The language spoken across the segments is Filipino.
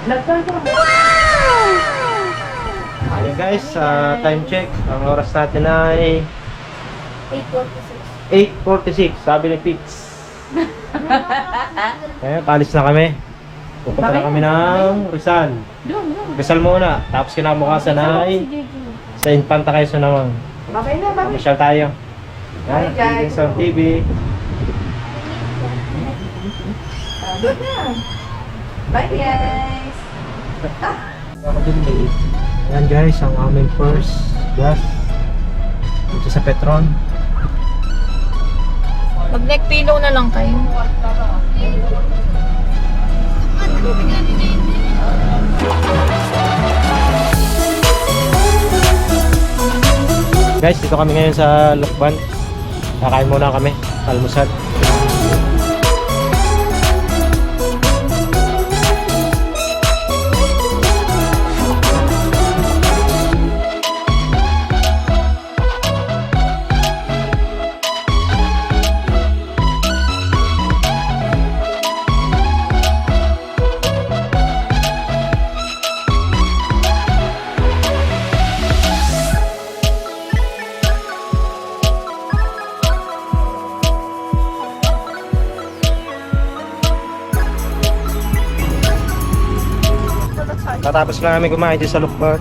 Ayan guys, time check. Ang oras natin ay 8:46. Sabi ni Pix. Kaya kalis na kami. Pupunta na kami ng Rizal. Rizal muna. Tapos kinabukasan ay sa Infanta Quezon naman. Babay na, babay. Masyal tayo. Bye, guys. Sa TV. Bye guys. Ayan guys, ang aming first gas dito sa Petron. Mag neck pillow na lang kayo. Guys, dito kami ngayon sa Lukban. Kakain muna kami, almusal. Katapos lang kami kumain dito sa Lukban.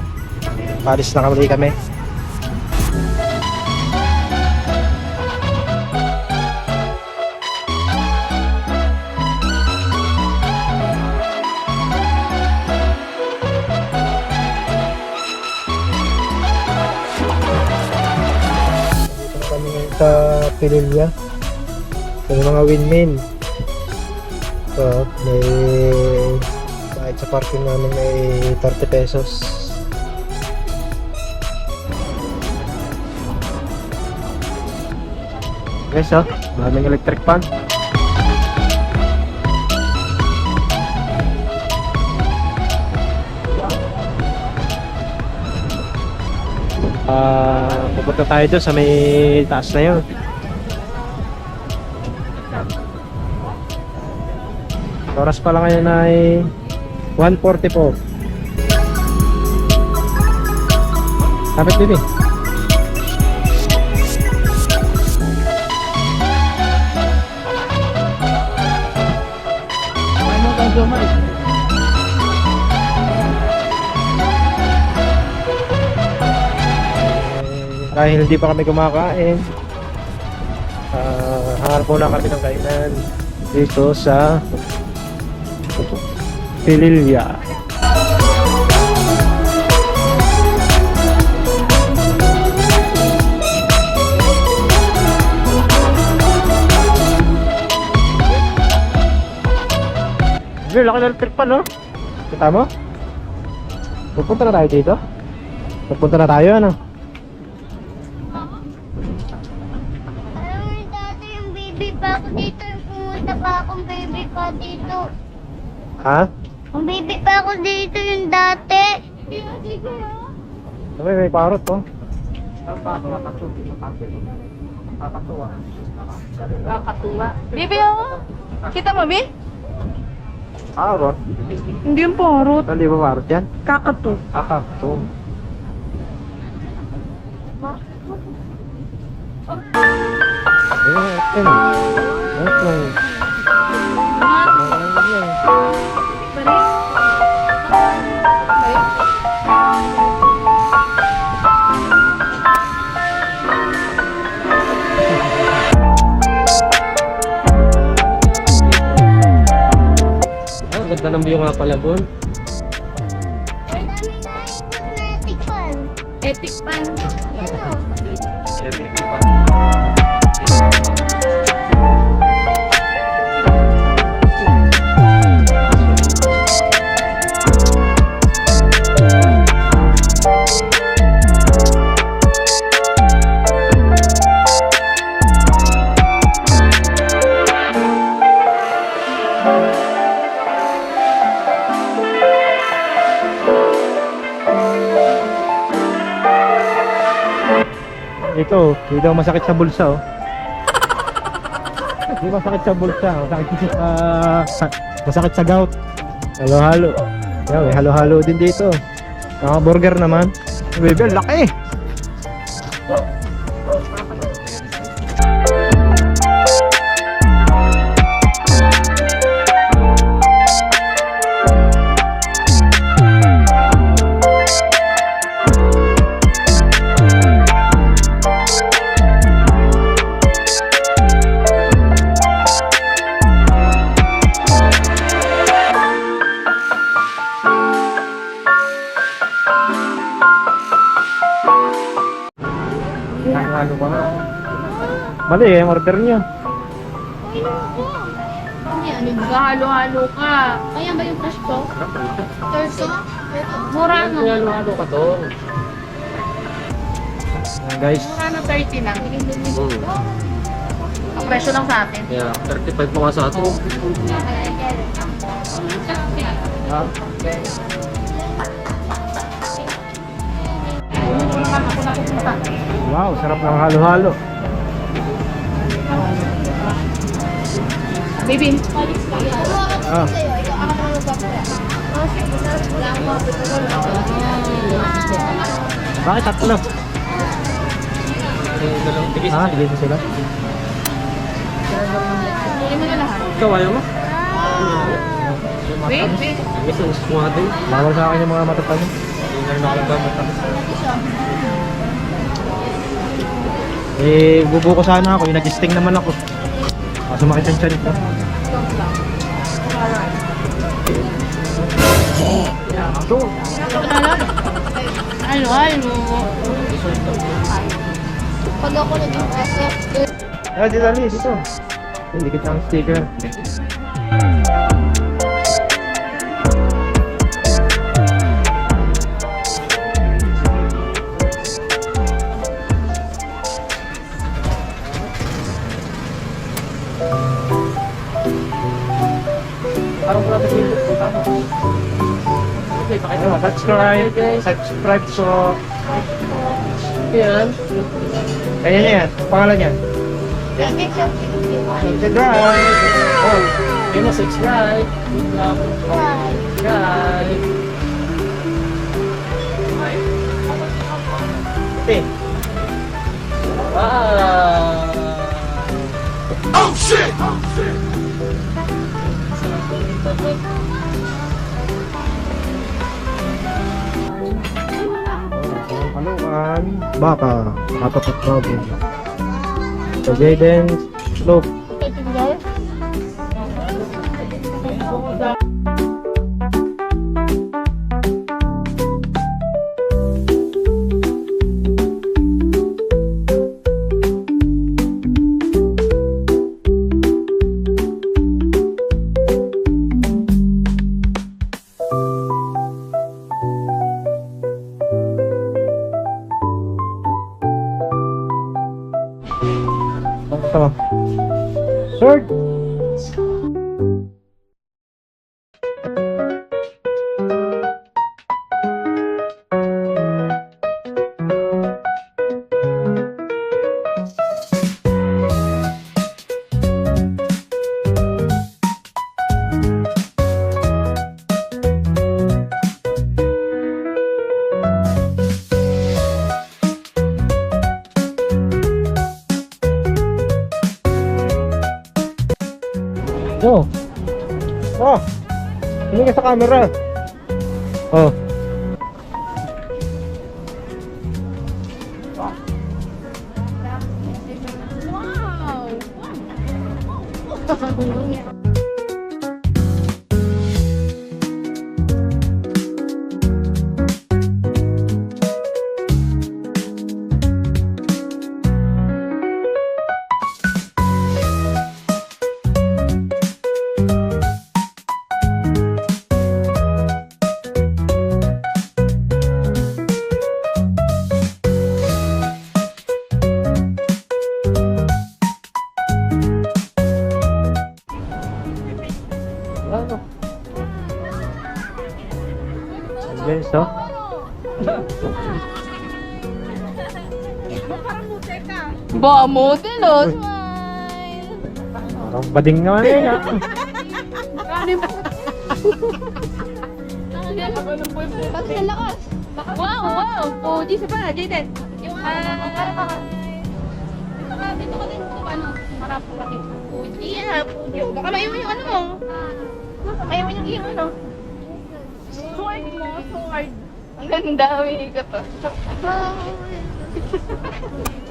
Palis na kami. Dito kami ngayon sa Pililya. Sa mga windmill. So, may kahit sa parking namin ay 30 pesos. Guys, maraming electric fan. Pupunta tayo doon sa may taas na yun. Oras pa lang ngayon ay 1:44. Kapit bibi. Ano ka gumay? Dahil hindi pa kami kumakain, hangar muna kami ng kainan dito sa Pililya. Girl, laki ng trip pa, no? Kita mo? Pupunta na tayo dito? Pupunta na tayo, ano? Alam mo dati yung baby pa ako dito, pumunta pa akong baby pa dito. Ha? Yung baby pa ako dito yung dati. May parot, oh. Kakatuwa. Bibi, oh. Kita mo, Bi? Parot? Hindi yung porot. Hindi ba parot yan? Kakatu. Akakto. Ganda ng view nga pala doon. Electric fan. Epic pan. Ito, hindi daw masakit sa bulsa, oh. Hindi masakit sa bulsa, masakit sa gout. Halo-halo. Yan, may halo-halo din dito. Burger naman. Baby, ang laki! Ano ba nga? Mali eh, order niya. Yan, naghalo-halo ka. Ayan ba yung fresh to? Torso? Mura no? Halo-halo ka to. Ayan, guys. Mura na 30 lang. Ang presyo lang sa atin. Yeah, 35 mga sa ato. Wow, sarap ng halo-halo. Baby. Ah. Bakit tatlo? Ah, hindi mo sila. Hindi mo na lahat. Ikaw ayaw mo? Wait, wait. Gusto mo natin? Bawal sa akin yung mga matatalo. Hindi na rin ako nagkamata. Eh, bubuko sana ako. Yung nag-sting naman ako. Kaso makita yung chanit ko. Ito. Ano? Pag ako naging kaso, Ayan, dito Ali, dito. Hindi kita ang sticker. Parang wala kasi yung punta mo. Okay, pakita mo. Subscribe so... Yan. Ayan yan, pangalan yan. Subscribe! Oh, yun mo, subscribe. Subscribe. Okay. Ah. Haluan, baka, katapat bago. So, Jaden, slope. Ito. Sword! Oh. Oh. Hindi ka sa camera. Oh. Guys, oh. Ba, model oh. Smile. Parang bading naman eh. Ano po? Bakit ang lakas? Wow! Oh, di sa pa, Jaden. Yung dito ka din kung ano, marap ko bakit. Yeah, baka maiwan yung ano mo. Baka maiwan yung ano. Sword mo, sword. Ang ganda, may ka pa.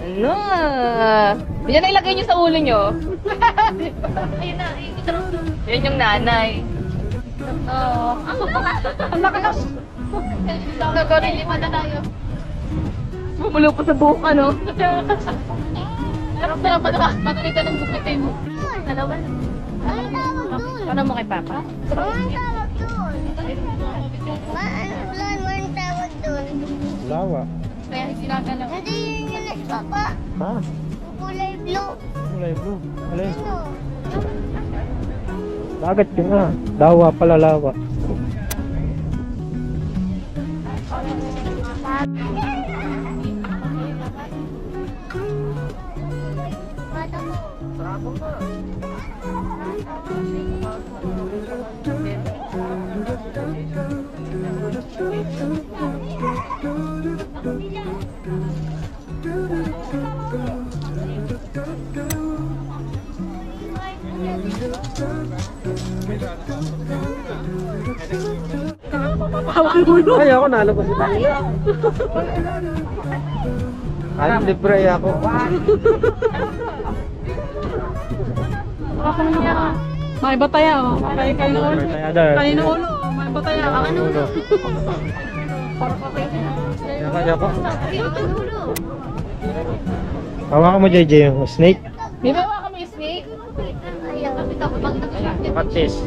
Ano? Yan ang ilagay nyo sa ulo nyo. Ayun na, yan yung nanay. Ang lakas. Nagkarilima na tayo. Bumulo pa sa buhok, ano? Sarap na patuloy ka ng bukitin mo. Dalawa. Anong tawag doon? Ano mo kay Papa? Anong tawag doon? Anong tawag doon? Lawa. Kaya sinagalaw. Hindi yun yung nagpapa. Ha? Yung kulay blue. Kulay blue. Alin? Ano? Dagat yun nga. Lawa pala, lawa. Bata mo. Ay, ako nalabas ito. Ay, libre ako. May bataya, oh. Kanina ulo. Kanina ulo. May bataya. Ang ulo. Kaya ko. Hawakan mo, JJ, yung snake. Di ba kami snake? Patis.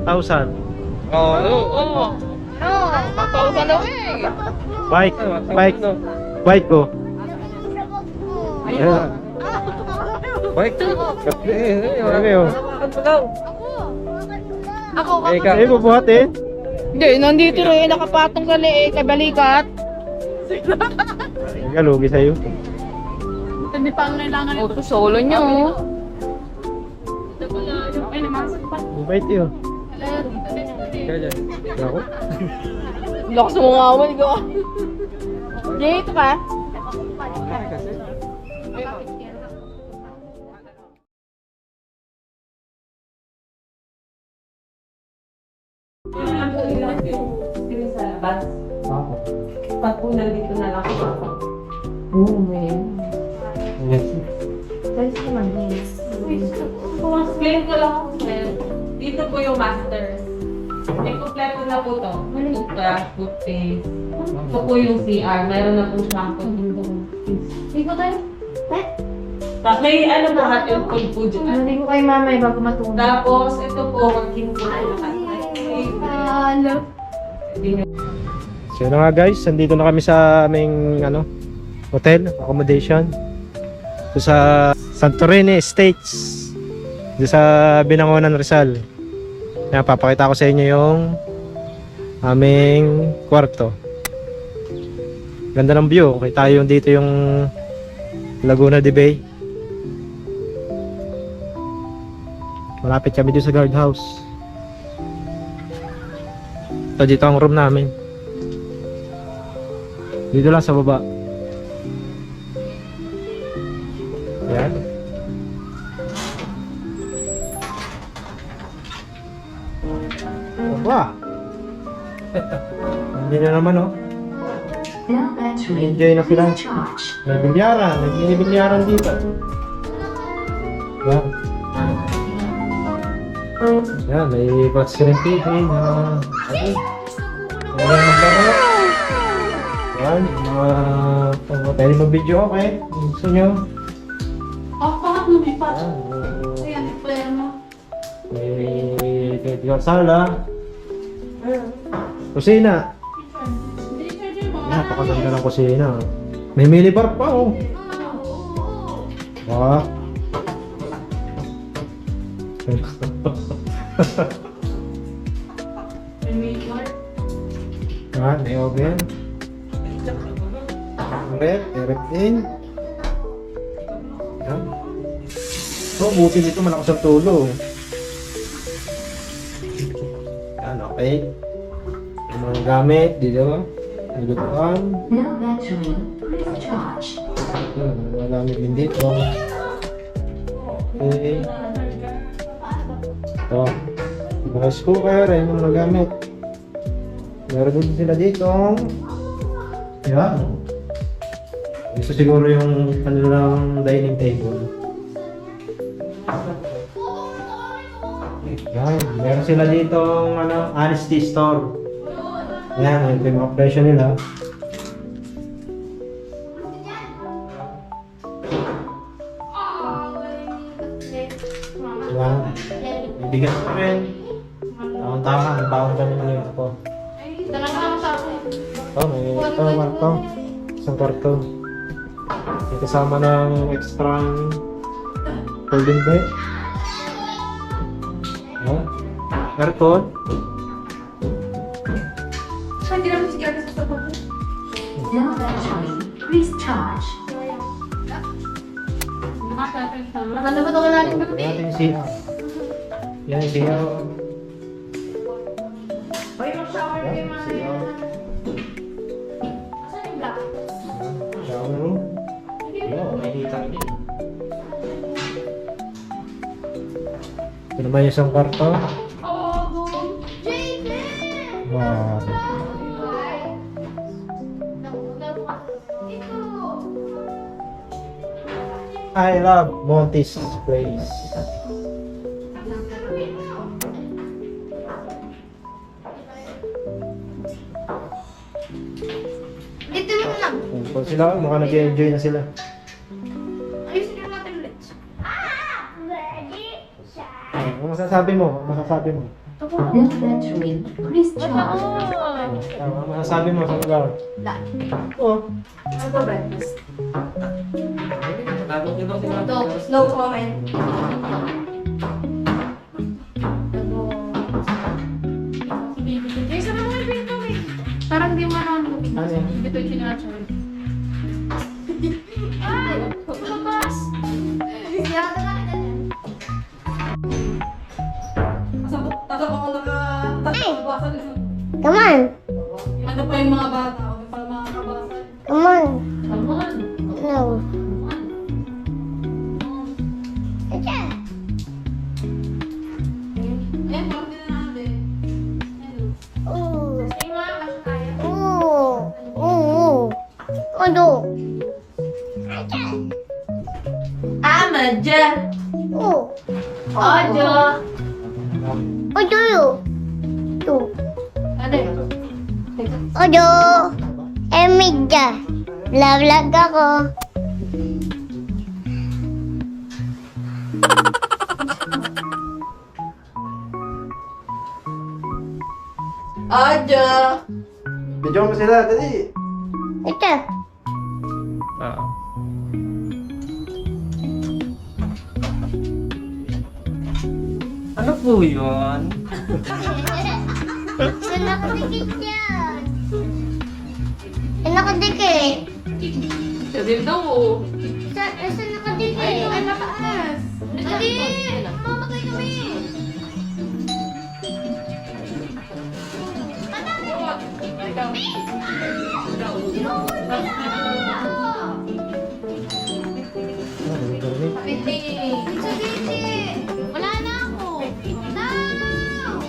1,000. Oo. Papausan daw eh. Bike. Bike ko. Yeah. Bike. Grabe oh. Ako. Ay, bubuhatin. Hindi, nandito rin. Nakapatong sa leeg. Kay balikat. Ay, lugi sa'yo. Hindi pa ang kailangan ito. Solo nyo. Ay, namasok pa. Bumait yun. Ako. Lakas mo nga ako. Jay, ito ka? Sa labas. Ako. Pag po nandito na lang ako. Oo, man. Yes. Guys, naman yes. Explain ko lang po, sir. Dito po yung masters. May kompleto na po to. Toothbrush, toothpaste. Ito po yung CR. Meron na po shampoo. Ikaw tayo. May ano po hat yung food po dyan. Nandito ko kay mamay bago matulog. Tapos, ito po, working po. Hello. So yun na nga guys, nandito na kami sa aming hotel, accommodation. So sa Santorini Estates. Dito sa Binangonan, Rizal. Kaya papakita ko sa inyo yung aming kwarto. Ganda ng view. Okay tayo dito yung Laguna de Bay. Malapit kami dito sa guardhouse. So dito ang room namin. Dito lang sa baba. Yan. Wah. Hindi na naman oh. Enjoy na sila. May bilyaran. May binibilyaran dito. Yan. Yan. May flat screen TV na okay. Ayan maglaro. Yan. Pwede mag-video okay. Gusto nyo. Papahat mo, Bipa. Yan. Ayan, player mo. May sala. Kusina. Napakaganda ng kusina. May minibar pa oh. Wah. Yan, may oven. Rep din. Yan. So, buti dito malakas ang tulo. Yan, okay. Mga gamit, dito. Nagutuan. No battery. Please charge. Mga gamit din dito. Okay. Ito. Mga scooper, ayun yung mga gamit. Meron din sila dito. Yan. Ito siguro yung kanilang dining table. Yan. Meron sila dito honesty store. Yan, ito yung mga presyo nila. Yan. May bigas pa rin. Tama, may bawang kami ng ito. Talaga ako sa akin. Ito, may kwarto. Isang kwarto. May kasama ng extra folding bed. Yan. Aircon. Hindi naman si Gary sa sabon. No battery. Please charge. Maganda ba ito ka natin gabi? Yan yung CR. Yan yung CR. Ay, mag-shower Yan, kayo mga CR. Asan yung black? Shower room. Yan, may heater din. Ito naman yung isang kwarto. Wow. I love Monty's Place. Dito mo lang. Kung sila, mukhang nag-enjoy na sila. Ayusin na natin ulit. Ready? Ano masasabi mo? Ano masasabi mo? No battery. Please charge. Ano masasabi mo sa lugar? Oh. Ano ba breakfast? Tapos yun daw sila. No comment. Ay, sana mo yung pinto eh. Parang di mo naman Ano yan? Hindi ito yung sinatsual. Ay! Labas! Yata na kita. Tapos ako nakabasan. Come on. Ano pa yung mga bata? Ano pa yung mga kabasan? Come on. Come on! No. Ito. Eh, parang din na natin. Ooh. Ay, mga kasi tayo. Ooh. Ooh. Ano? Ama dyan! Ooh. Ojo! Odo yun. Ito. Ano yun? Odo. Emidya. Vlog ako. Adya! Video mo sila, dali. Ito. Ano po yun? Saan nakadikit yan? Saan nakadikit? Sabi daw oh. Saan nakadikit? Ay, nataas. Dali! Mamatay kami! It's okay. Wala na ako. No!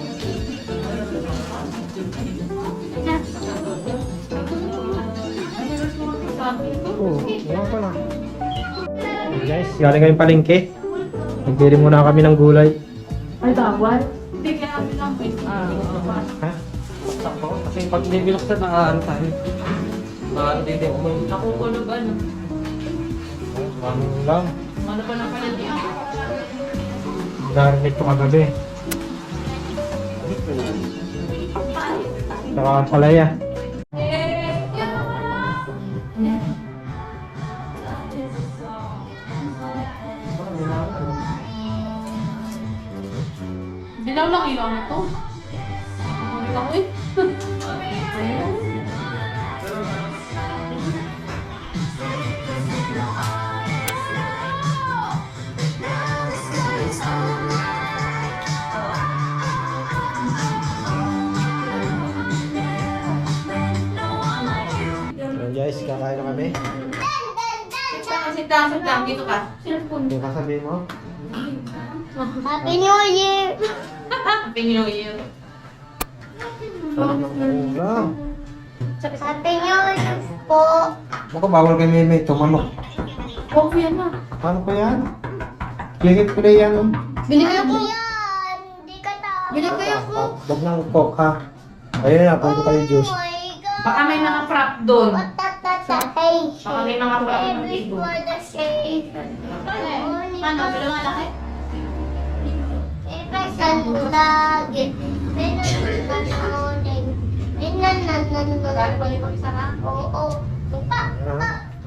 Oo, wala pa lang. Guys, galing kami palengke. Nagbili muna kami ng gulay. Ay, bawal? Hindi kaya kami lang. Ha? Sakto. Kasi pag hindi binuksan, nakaano tayo. Hindi mo. Nakukulog ano. Ano lang. Ano pa na pala niya? Narinig ko kagabi. Saka ang palaya. Dilaw lang ilaw na to. Ano lang eh. Kain na kami. Sit down. Dito ka. Yung kasabihin mo? Happy New Year! Happy New Year. Sarap ng ulam. Happy New Year po! Baka bawal kay Meme, tumanok. Oh, yan na. Paano pa yan? Kikit ko na yan. Oh. Bili kayo po. Yan! Hindi ka tao! Bili kayo po. Dog ng coke ha. Ayun na, pwede kayo juice. Oh my God! Baka may mga prop doon. Patatatatation! Baka may mga prop na Every dito. for the sake! Ano? Bilo nga laki? Ipasan mo lagi! Magkano ba yung isa ka? Oo.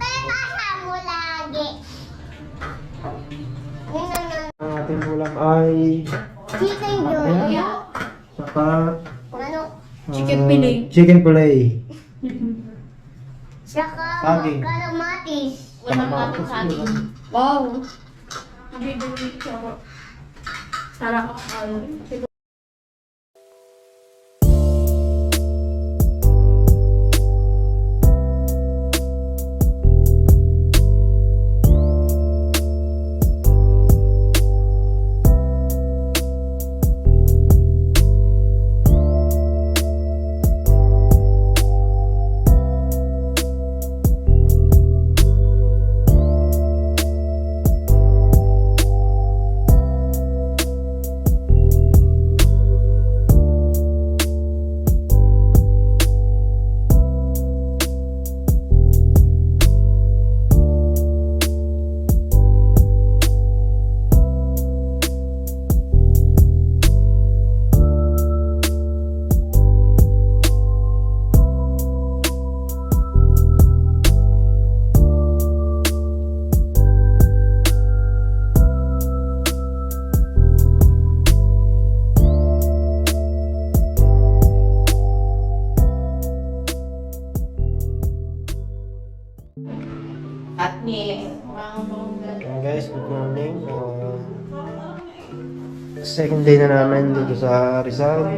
Ipasan mo lagi! Ang ating ulam ay Chicken yun. saka Ano? Chicken fillet. Chicken fillet. Saka Saging. kalamatis. Walang natin sa atin. Wow. Nabibili ko. Sarap. At ni Ayan guys, good morning. Second day na namin dito sa Rizal.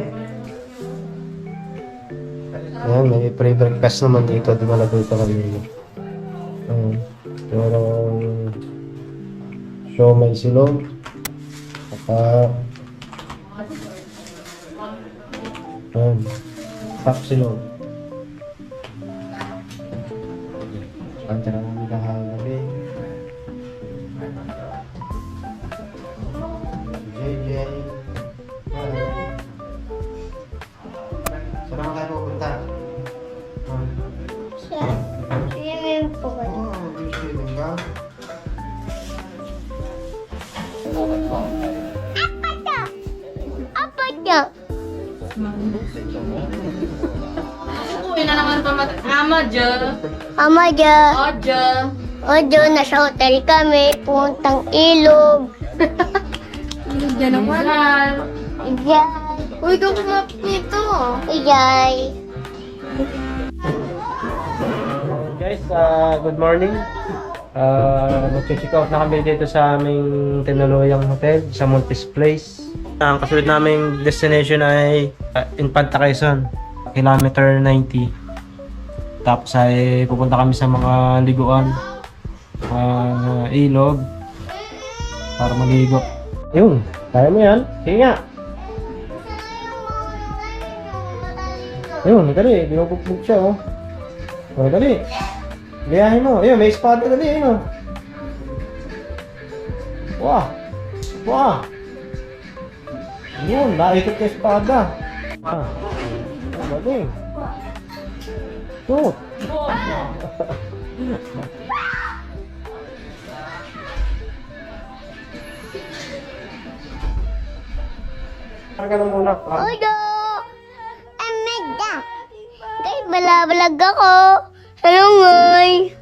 Ayan, may pre-breakfast naman dito. Di ba nagluto kami? Pero siomay silog. Saka pap silog. Kanta na namin kahagabi. JJ. Saan naman tayo pupunta? Swimming pool. Swimming ka? Apa niya? Uy na naman pa ama dyan. Ama dya. O dyan. Ojo, nasa hotel kami. Puntang ilog. Dyan naman. Ijay. Uy, ikaw kumap nito. Ijay. Guys, good morning. Mag-check out na kami dito sa aming Tinuluyang Hotel sa Montes Place. Ang kasunod naming destination ay Infanta Quezon, kilometer 90. Tapos ay pupunta kami sa mga liguan, ilog, para maligo. Ayun, kaya mo yan? Sige nga. Ayun, dali, binubugbog siya oh. Oh, dali. Gayahin mo. Ayun, may espada dali. Ayun. Wah. Wah. Ayun, naikot ka espada. Ah. Dali. Shoot. Parang ka muna. Ah. Ojo. Ameda. Kay balabalag ako. Salungoy.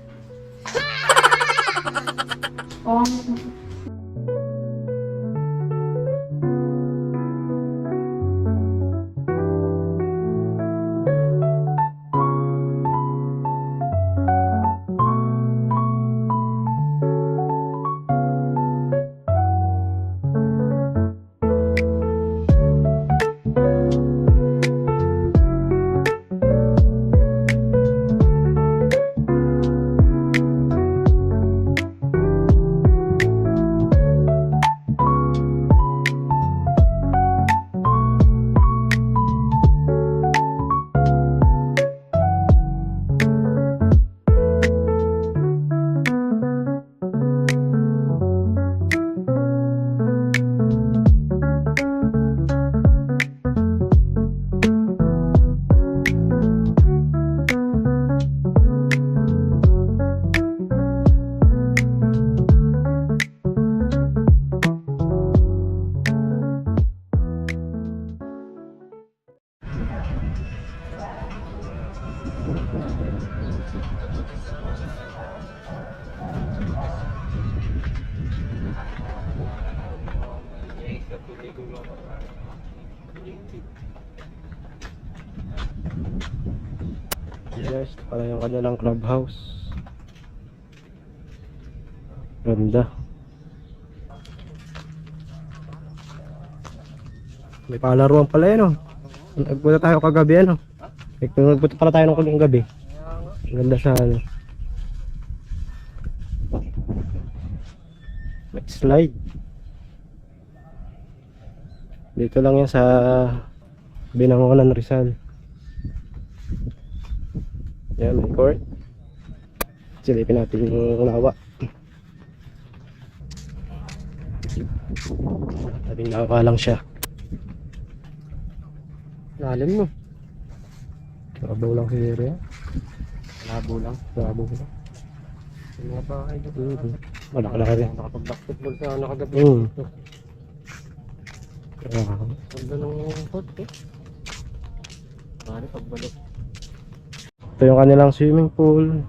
Guys, ito pala yung kanilang clubhouse. Ganda. May palaruan pala yun, oh. Nagpunta tayo kagabi, ano. Nagpunta pala tayo ng gabi. Ganda siya, ano. May slide. Dito lang yan sa Binangonan, Rizal. Yan, may court. Silipin natin yung lawa. Tabing lawa lang siya. Lalim mo. Labo lang siguro yan. Labo lang. Labo lang. Yung mga bahay dito. Malaki-laki rin. Nakapag-basketball sa nakagabi. Ganda ng court eh. Mari pagbalik. Ito yung kanilang swimming pool.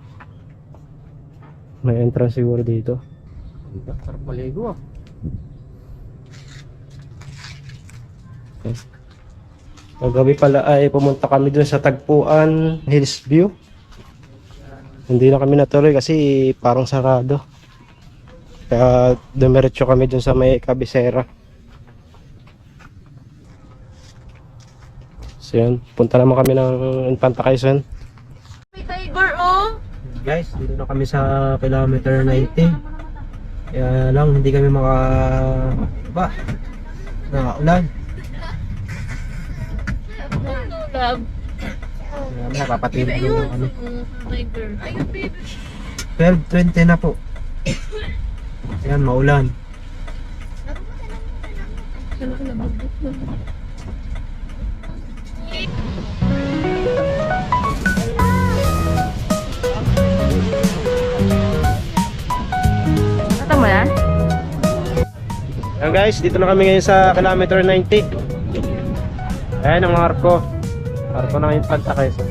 May entrance siguro dito. Ganda, sarap maligo ah. Kagabi pala ay pumunta kami dun sa Tagpuan Hills View. Hindi na kami natuloy kasi parang sarado. Kaya dumiretso kami dun sa may kabisera. So yun, punta naman kami ng Infanta Quezon. May tiger, oh! Guys, dito na kami sa kilometer 90. Kaya lang hindi kami nakaulan. Love. Kaya papatid Ayun. kami. Tiger. Ayun, baby. 12:20 na po. Ayan, maulan. Ito mo na? Ayan guys, dito na kami ngayon sa kilometer 90. Ayan ang arko. Arko ng Infanta Quezon.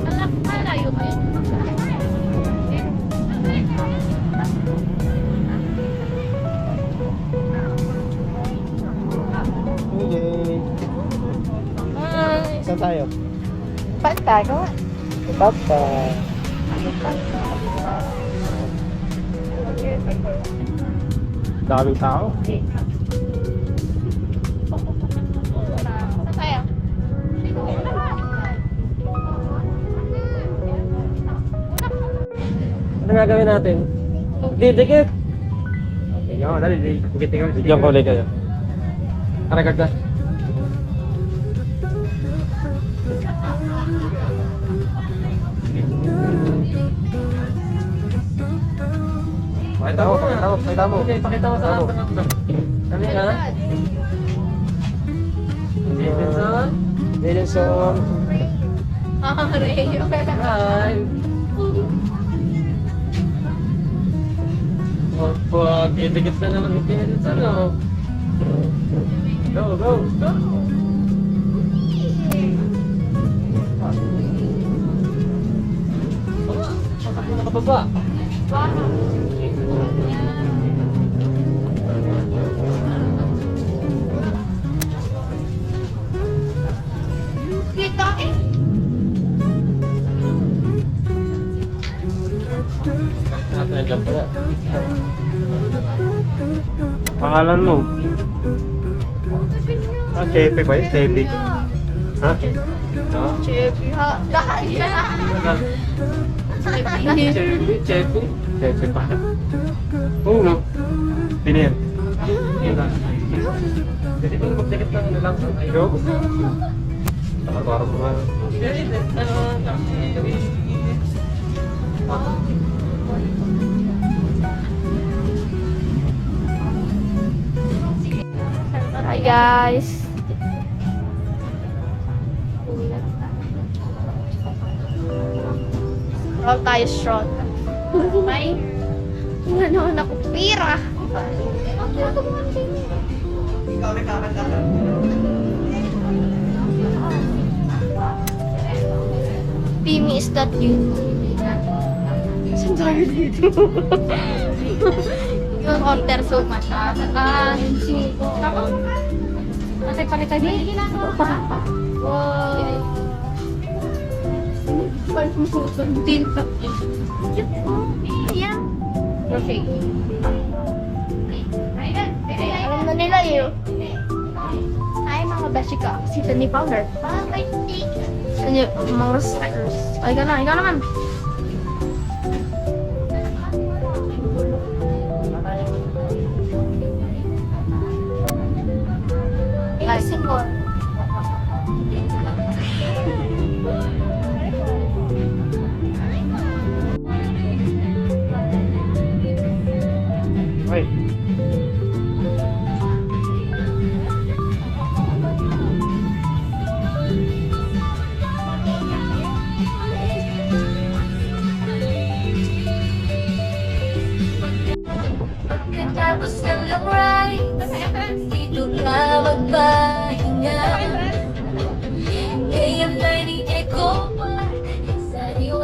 Anak, malayo kayo. Okay. Hi. Saan tayo? Pantago. Papa. Daming tao. Saan tayo? Ano gagawin natin? Didikit! Tingnan mo, dali. Tingnan Diyan ko ulit kayo. Karekat ka. Pakita mo. Okay, pakita mo sa akin. Ano yan? Davidson? Davidson. Ah, Rayo. Hi! Opo, didikit na naman ni Davidson, oh. Go, go, go! Pasok na kababa. Kita eh. Nandiyan pala. Pangalan mo? Ah, Chepe ba yun? Chepe. Ha? Chepi ha. Dahil yan. Chepe? Chepe pa. Oo, no? Pinil. Pwede ba magdikit lang na lang? Go. Nakabarang mo nga. Hi guys. Roll tayo shot. May ano ako pira. that you? Saan tayo dito? Yung order so much. Tapos, natay palitan din. Ginagawa pa. Wow. Tinta. Yeah. Okay. Alam na nila yun. Ay, mga beshi ka. Si Tony Powder. Bakit di? Ano, mga stickers. Ay, gano'n. Ikaw naman. Ay, single. Ay. Tapos ng right, dito ka magpahinga. Ngayon tayo ni Echo Park. Sa'yo.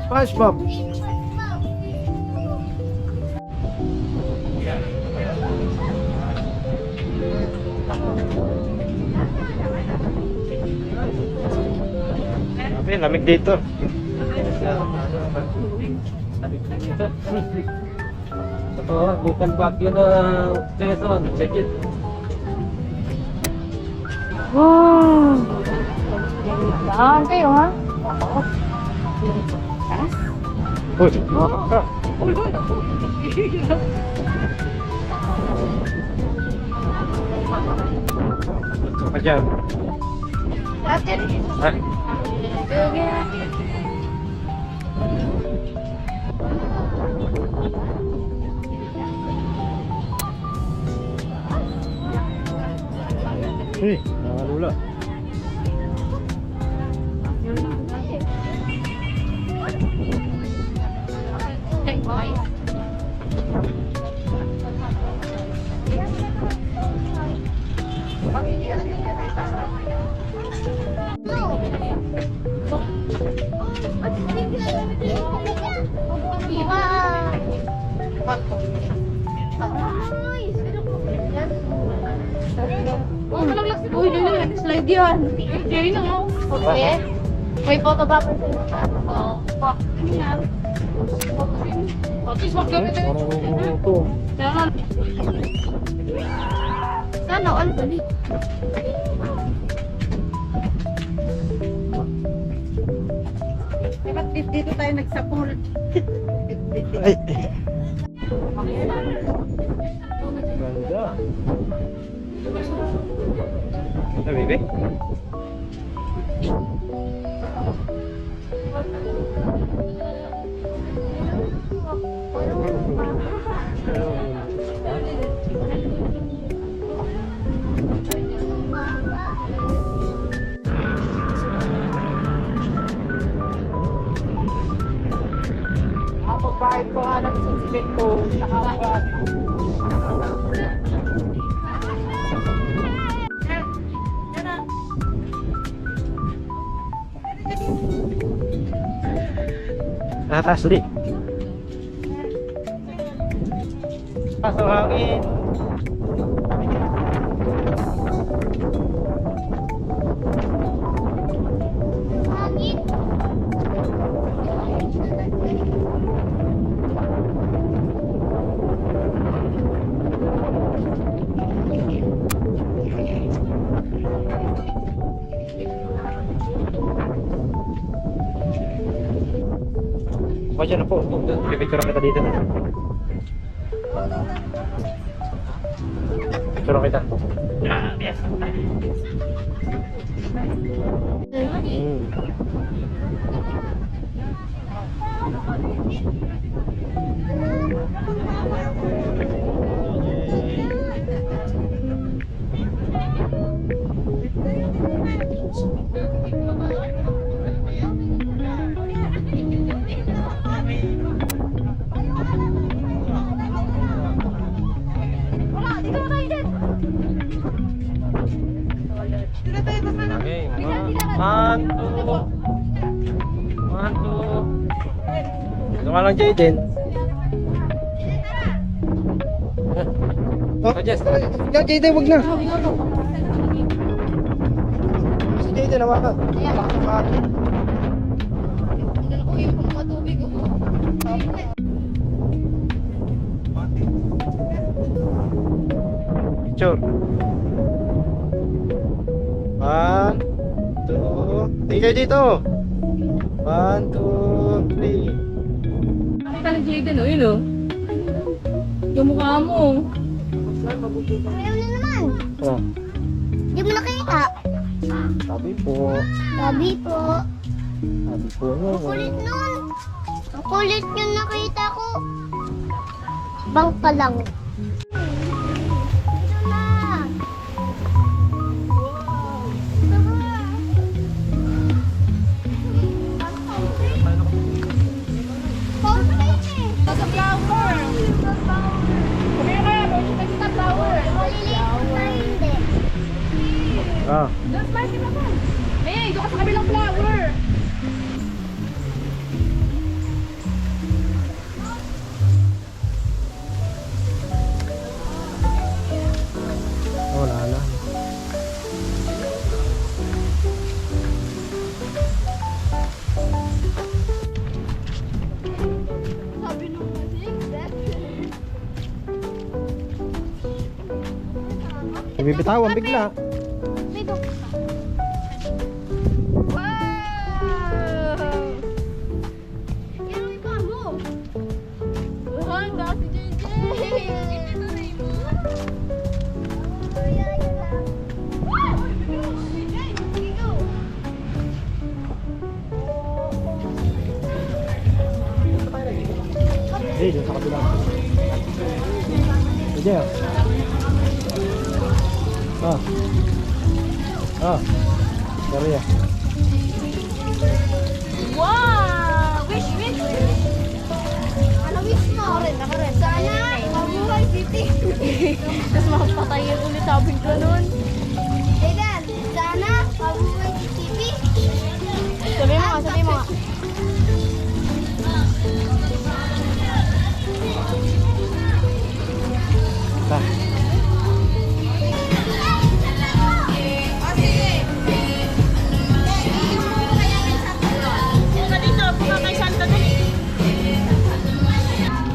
SpongeBob. Grabe, lamig dito. Oo, bukan Baguio na Quezon. Check it. Saan kayo, ha? Uy, ka dyan. Ah, uy, nakalula. Uy, lulu, slide yan. Jay na, oh. Okay. May photo ba pa sa'yo? Oo. Otis, wag kami tayo. Yan. Sana all balik. Ba't dito tayo nagsapul? Ay. Ganda. Ganda, baby. Ako kahit ko hanap sa sibig ko, nakawa. Tatas ulit. Pasok hangin. Hangin. Huwag dyan na po. Pipicture kita dito. Picture kita. Yes. One, two. One, two. Ito ka lang, Jaden. Oh, Jess. Jaden, wag na. Si Jaden, hawakan. Picture. 1, 2. Tingin kayo dito. 1, 2, 3. Nakita ni Jaden, oh, yun oh. Yung mukha mo. Ayaw na naman. Oh, Hindi mo nakita. sabi po. Sabi po. Sabi po no. Kulit nun. Ang kulit yung nakita ko. Bangka lang. Ito na. Sa flower. Kumira ka, pwede ka sa flower. Maliliit na hindi. Ah, Just market naman. May, doon ka sa kabilang flower. wala na. Sabi nung Ibibitawan bigla. may bangka. Yan ang iba mo. Handa si JJ. Ito na mo. Hey, dun sa kabila. Sige. Ah. Ah. Sorry ah. Wow! Wish, wish! Ano wish mo? Ako rin. Sana, mabuhay City. Tapos makapatayin ulit sabi ko nun. Aiden, sana, mabuhay si City. Sabi mo nga, sabi mo nga. Ah.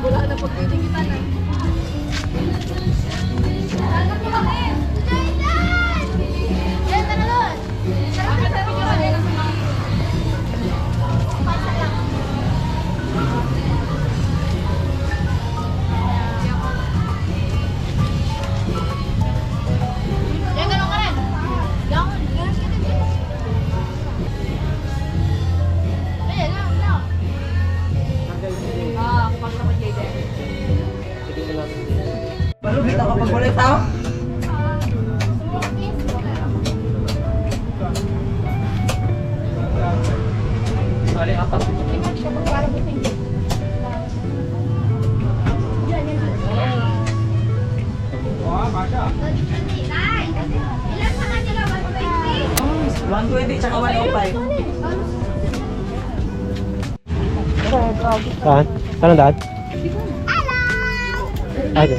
Wala na pagpiling kita na. Sali apat. Ilan sa kanila? 120? 120 tsaka 105. Saan? Saan ang daan? Ay, okay.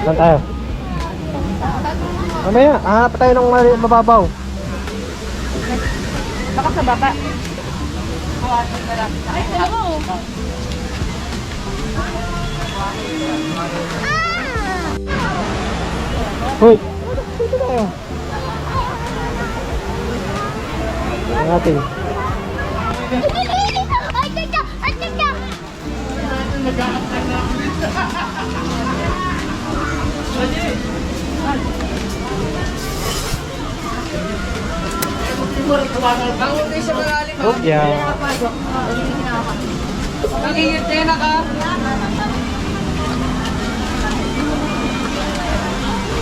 Saan tayo? Mamaya, hanap tayo ng mababaw. Baka sa baba. Ay, hello. Hoy! Dito tayo. Ang ating. Ay, teka! Ay, teka! Oh, yeah.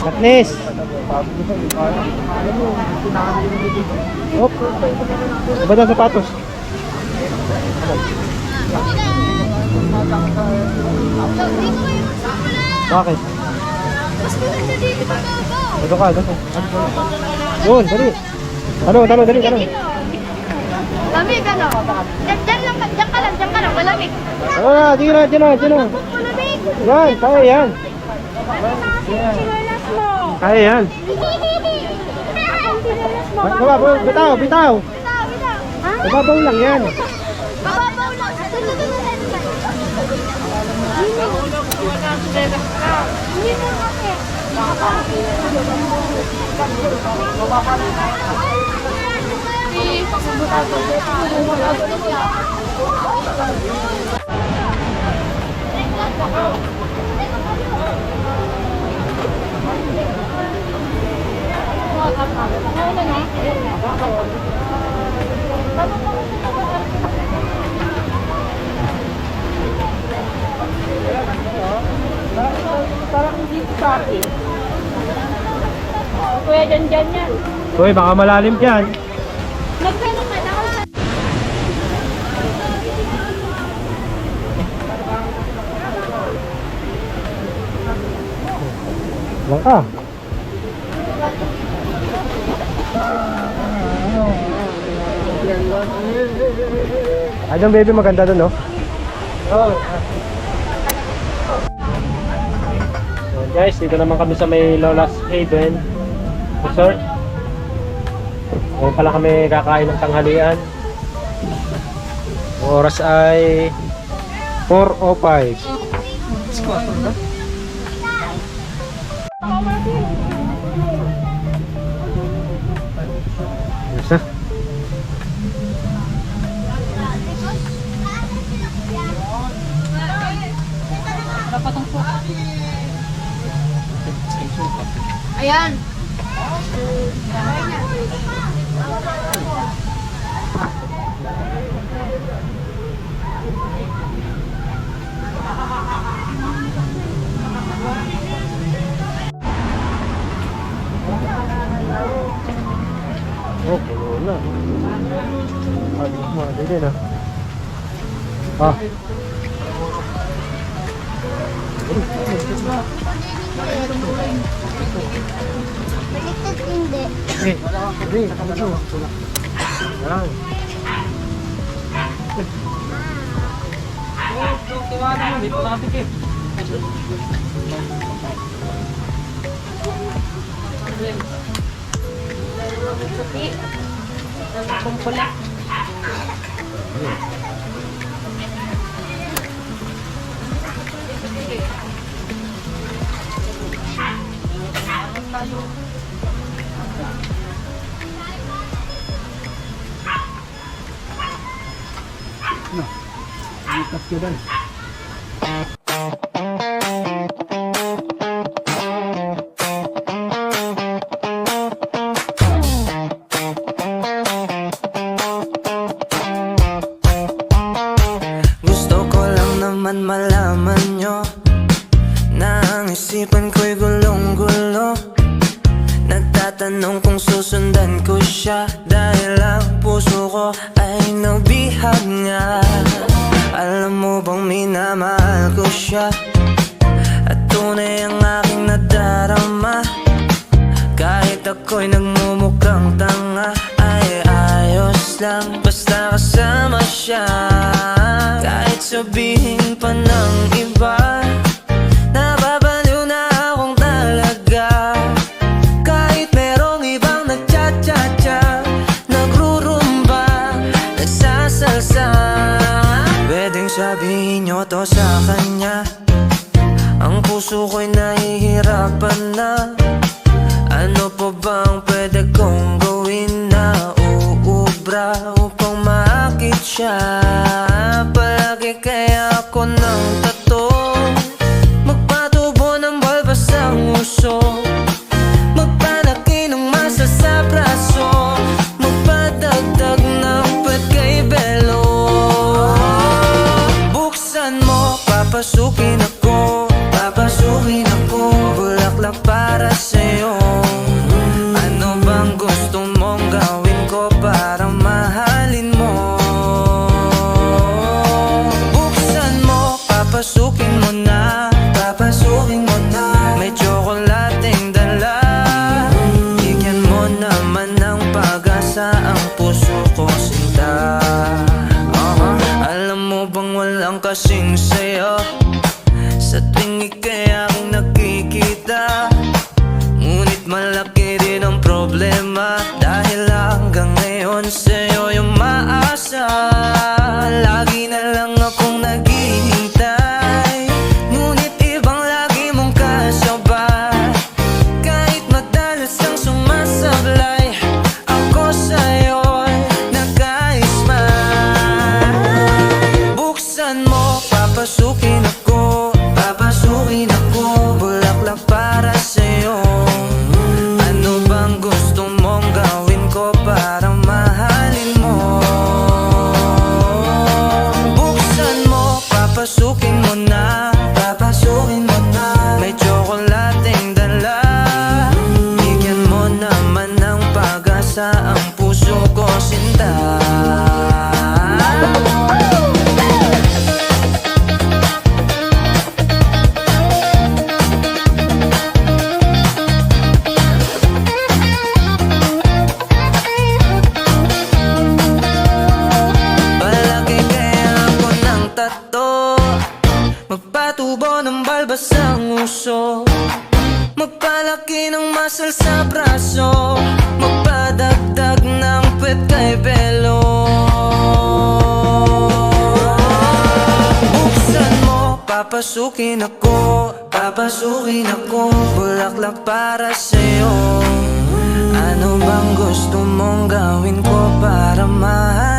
Katniss! Hop. Ba't ang sapatos? Bakit? Mas maganda dito mababaw. Dito ka, dito. Doon, dali. Talong, dali. Lamig ano? Diyan ka lang, malamig. Dito na. Malamig. Yan, kaya yan. Sinilas mo. Kaya yan. Bitaw. Bitaw. Ha? Mababaw lang yan. Mababaw lang. Hindi mo kasi. Kuya, dyan yan. Uy, baka malalim yan. Nagtanong ka na. Lang ka. Ay, yung baby maganda dun, no? Oh. Guys, dito naman kami sa may Lola's Haven Resort. Ngayon pala kami kakain ng tanghalian. Oras ay 4:05. Isa. Ayan. Oh, puno na. Dito na. Ah. Baliktad hindi. Hindi. Yan. Dito natin eh. Gusto ko lang naman malaman nyo na ang isipan ko'y gulong-gulo. Nagtatanong kung susundan ko siya dahil ang puso ko ay nabihag nga. Alam mo bang minamahal ko siya at tunay ang aking nadarama. Kahit ako'y nagmumukhang tanga ay ayos lang basta kasama siya. Kahit sabihin pa ng iba, nababaliw na akong talaga. Kahit merong ibang nagcha-cha-cha, nagrurumba, nagsasalsa. Pwedeng sabihin nyo to sa kanya, ang puso ko'y nahihirapan na. Ano pa bang pwede kong gawin na uubra upang maakit siya? Palagi kaya ako ng tato, magpatubo ng balbas ang uso, magpanaki ng masa sa braso, magpadagdag ng pet kay Belo. Buksan mo, papasukin ako, bulaklak para sa'yo. ilabas ang uso, magpalaki ng muscle sa braso, magpadagdag ng pet kay Belo. Buksan mo, papasukin ako, papasukin ako, bulaklak para sa'yo. Ano bang gusto mong gawin ko para mahal